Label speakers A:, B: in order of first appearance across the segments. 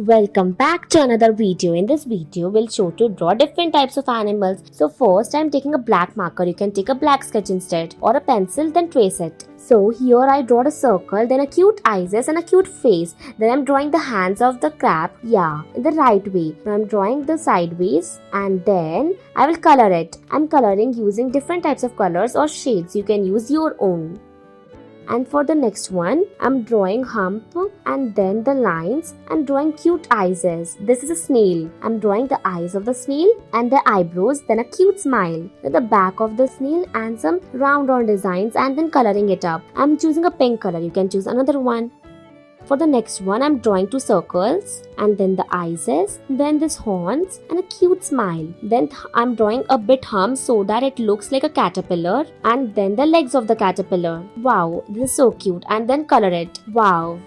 A: Welcome back to another video. In this video, we'll show to draw different types of animals. So first, I'm taking a black marker. You can take a black sketch instead or a pencil, then trace it. So here I draw a circle, then a cute eyes and a cute face. Then I'm drawing the hands of the crab, in the right way. Now I'm drawing the sideways and then I will color it. I'm coloring using different types of colors or shades. You can use your own. And for the next one, I'm drawing hump and then the lines and drawing cute eyes. This is a snail. I'm drawing the eyes of the snail and the eyebrows, then a cute smile. Then the back of the snail and some round designs and then coloring it up. I'm choosing a pink color. You can choose another one. For the next one, I'm drawing two circles and then the eyes, then this horns and a cute smile. Then I'm drawing a bit hump so that it looks like a caterpillar and then the legs of the caterpillar. Wow, this is so cute, and then color it. Wow.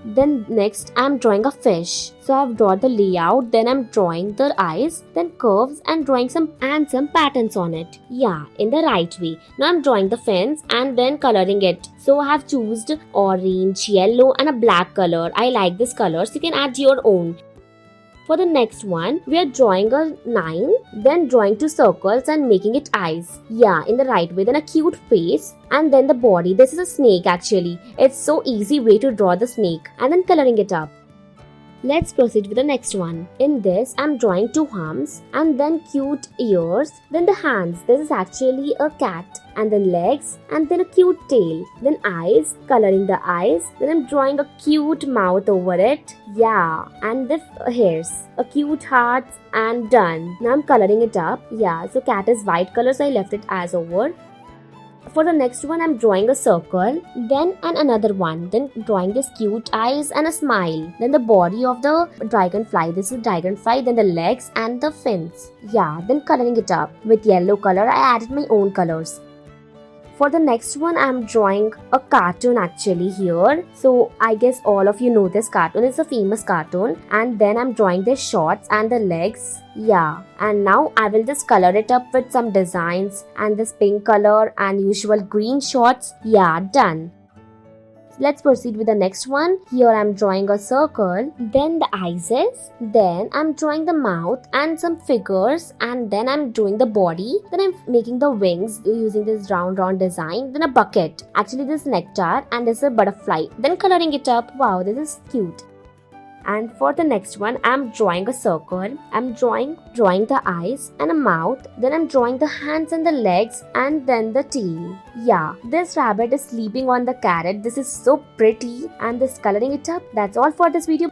A: Then next I'm drawing a fish. So I've drawn the layout, then I'm drawing the eyes, then curves and drawing some patterns on it. In the right way. Now I'm drawing the fins and then coloring it. So I have chosen orange, yellow and a black color. I like this color, so you can add your own. For the next one, we are drawing a 9, then drawing two circles and making it eyes. In the right way, then a cute face and then the body. This is a snake actually. It's so easy way to draw the snake and then coloring it up. Let's proceed with the next one. In this, I'm drawing two humps and then cute ears, then the hands. This is actually a cat. And then legs and then a cute tail. Then eyes, coloring the eyes. Then I'm drawing a cute mouth over it. And the hairs. A cute heart and done. Now I'm coloring it up. So cat is white color, so I left it as over. For the next one, I'm drawing a circle, then another one, then drawing this cute eyes and a smile, then the body of the dragonfly. This is dragonfly, then the legs and the fins. Then coloring it up with yellow color. I added my own colors. For the next one, I'm drawing a cartoon actually here. So I guess all of you know this cartoon. It's a famous cartoon. And then I'm drawing the shorts and the legs. And now I will just color it up with some designs and this pink color and usual green shorts. Done. Let's proceed with the next one. Here I'm drawing a circle, then the eyes, then I'm drawing the mouth and some figures, and then I'm doing the body, then I'm making the wings using this round design, then a bucket. Actually this is nectar and this is a butterfly. Then coloring it up. Wow, this is cute. And for the next one, I'm drawing a circle. I'm drawing the eyes and a mouth. Then I'm drawing the hands and the legs and then the tail. This rabbit is sleeping on the carrot. This is so pretty. And this coloring it up. That's all for this video.